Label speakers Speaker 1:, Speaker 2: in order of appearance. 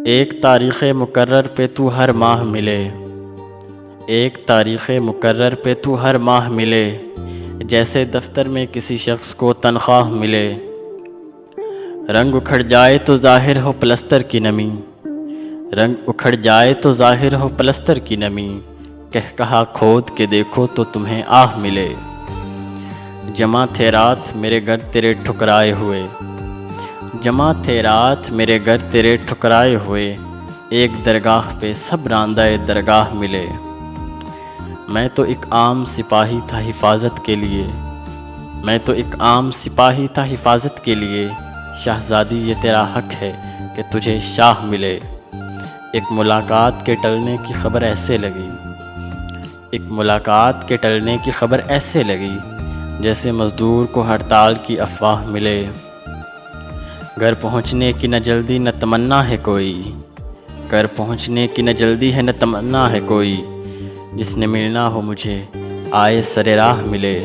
Speaker 1: ایک تاریخ مقرر پہ تو ہر ماہ ملے، ایک تاریخ مقرر پہ تو ہر ماہ ملے، جیسے دفتر میں کسی شخص کو تنخواہ ملے۔ رنگ اکھڑ جائے تو ظاہر ہو پلستر کی نمی، رنگ اکھڑ جائے تو ظاہر ہو پلستر کی نمی، کہا کھود کے دیکھو تو تمہیں آہ ملے۔ جمع تھے رات میرے گھر تیرے ٹھکرائے ہوئے، جمع تھے رات میرے گھر تیرے ٹھکرائے ہوئے، ایک درگاہ پہ سب راندہ درگاہ ملے۔ میں تو ایک عام سپاہی تھا حفاظت کے لیے، میں تو ایک عام سپاہی تھا حفاظت کے لیے، شہزادی یہ تیرا حق ہے کہ تجھے شاہ ملے۔ ایک ملاقات کے ٹلنے کی خبر ایسے لگی، ایک ملاقات کے ٹلنے کی خبر ایسے لگی، جیسے مزدور کو ہڑتال کی افواہ ملے۔ گھر پہنچنے کی نہ جلدی نہ تمنا ہے کوئی، گھر پہنچنے کی نہ جلدی ہے نہ تمنا ہے کوئی، جس نے ملنا ہو مجھے آئے سر راہ ملے۔